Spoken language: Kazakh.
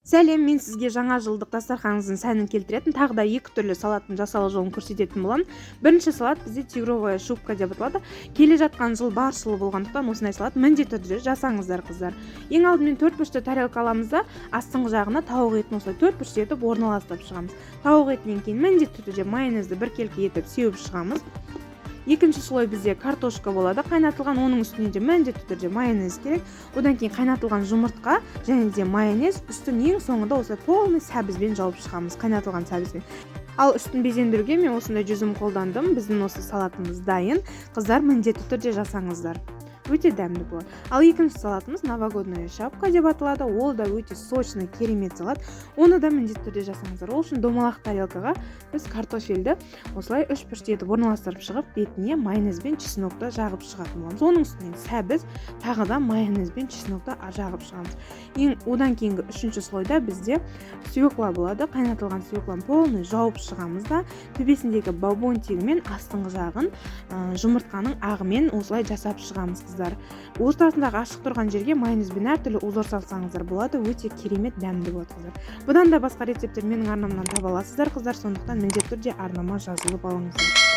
Сәлем, мен сізге жаңа жылдық дастарханыңыздың сәнін келтіретін тағы да екі түрлі салаттың жасалу жолын көрсететін боламын. Бірінші салат бізде тигровая шубка деп аталады. Келе жатқан жыл баршылы болғандықтан осындай салат міндетті түрде жасаңыздар, қыздар. Ең алдымен 4 бұрышты тарелка аламыз да астыңғы жағына тауық етін осылай 4 бұрыш етіп орналастырып шығамыз. Тауық етінен кейін міндетті түрде майонезді біркелкі етіп сеуіп шығамыз. Екінші слой бізде картошка болады, қайнатылған, оның үстіне де міндетті түрде майонез керек. Одан кейін қайнатылған жұмыртқа және де майонез, үстін ең соңында осылай полный сәбізбен жауып шығамыз, қайнатылған сәбізбен. Ал үстін безендіруге мен осындай жүзім қолдандым. Біздің осы салатымыз дайын. Қыздар, міндетті түрде жасаңыздар. Өте дәмді болады. Ал екінші салатымыз новогодняя шапка деп аталады. Ол да өте сочный, керемет салат. Оны да міндетті түрде жасаңыздар. Ол үшін домалақ тарелкаға біз картофельді осылай 3 бұрыш етіп орналастырып шығып, бетіне майонезбен чеснокты жағып шығатын боламыз. Оның үстінен сәбіз, тағы да майонезбен чеснокты жағып шығамыз. Одан кейінгі үшінші слойда бізде свекла болады. Қайнатылған свекланы полный жауып шығамыз да, төбесіндегі баубонтигі мен астыңғы жағын жұмыртқаның ағымен осылай жасап шығамыз. Ортасындағы ашық тұрған жерге майонезбен әртүрлі узор салсаңыздар болады, өте керемет дәмді болады, қыздар. Бұдан да басқа рецепттер менің арнамнан таба аласыздар, қыздар, сондықтан міндетті түрде арнама жазылып алыңыздар.